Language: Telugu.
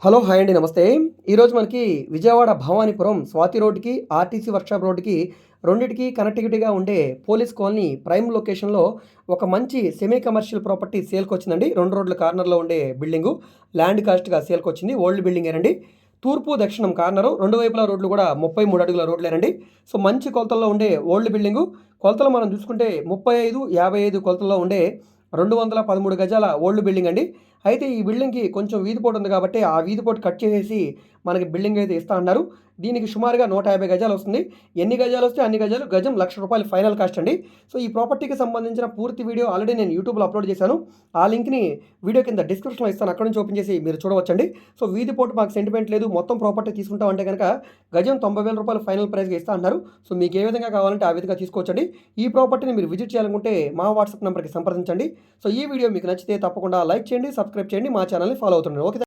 హలో! హాయ్ అండి. నమస్తే. ఈరోజు మనకి విజయవాడ భవానీపురం స్వాతి రోడ్‌కి, ఆర్టీసీ వర్క్షాప్ రోడ్‌కి రెండిటికి కనెక్టివిటీగా ఉండే పోలీస్ కాలనీ ప్రైమ్ లొకేషన్‌లో ఒక మంచి సెమీ కమర్షియల్ ప్రాపర్టీ సేల్‌కొచ్చిందండి. 2 రోడ్ల కార్నర్‌లో ఉండే బిల్డింగు. ల్యాండ్ కాస్ట్‌గా సేల్‌కొచ్చింది. ఓల్డ్ బిల్డింగేనండి. తూర్పు, దక్షిణం కార్నరు 2 వైపులా రోడ్లు కూడా 33 అడుగుల రోడ్లేనండి. సో, మంచి కొలతల్లో ఉండే ఓల్డ్ బిల్డింగు. కొలతలు మనం చూసుకుంటే 35, 55 కొలతల్లో ఉండే 213 గజాల ఓల్డ్ బిల్డింగ్ అండి. అయితే ఈ బిల్డింగ్‌కి కొంచెం వీధిపోటు ఉంది కాబట్టి, ఆ వీధిపోటు కట్ చేసేసి మనకి బిల్డింగ్ అయితే ఇస్తా అన్నారు. దీనికి సుమారుగా 150 గజాలొస్తుంది. ఎన్ని గజాలొస్తే అన్ని గజాలు. గజం రూ. 1,00,000 ఫైనల్ కాస్ట్ అండి. సో, ఈ ప్రాపర్టీకి సంబంధించిన పూర్తి వీడియో ఆల్రెడీ నేను యూట్యూబ్‌లో అప్‌లోడ్ చేశాను. ఆ లింక్‌ని వీడియో కింద డిస్క్రిప్షన్‌లో ఇస్తాను. అక్కడి నుంచి ఓపెన్ చేసి మీరు చూడవచ్చండి. సో, వీధిపోటు మాకు సెంటిమెంట్ లేదు. మొత్తం ప్రాపర్టీ తీసుకుంటాం అంటే గనక గజం రూ. 90,000 ఫైనల్ ప్రైస్‌గా ఇస్తా అన్నారు. సో, మీకు ఏ విధంగా కావాలంటే ఆ విధంగా తీసుకోవచ్చండి. ఈ ప్రాపర్టీని మీరు విజిట్ చేయాలనుకుంటే మా వాట్సాప్ నంబర్‌కి సంప్రదించండి. సో, ఈ వీడియో మీకు నచ్చితే తప్పకుండా లైక్ చేయండి, సబ్స్క్రైబ్ చేయండి, మా ఛానల్‌ని ఫాలో అవుతుండండి. ఓకే.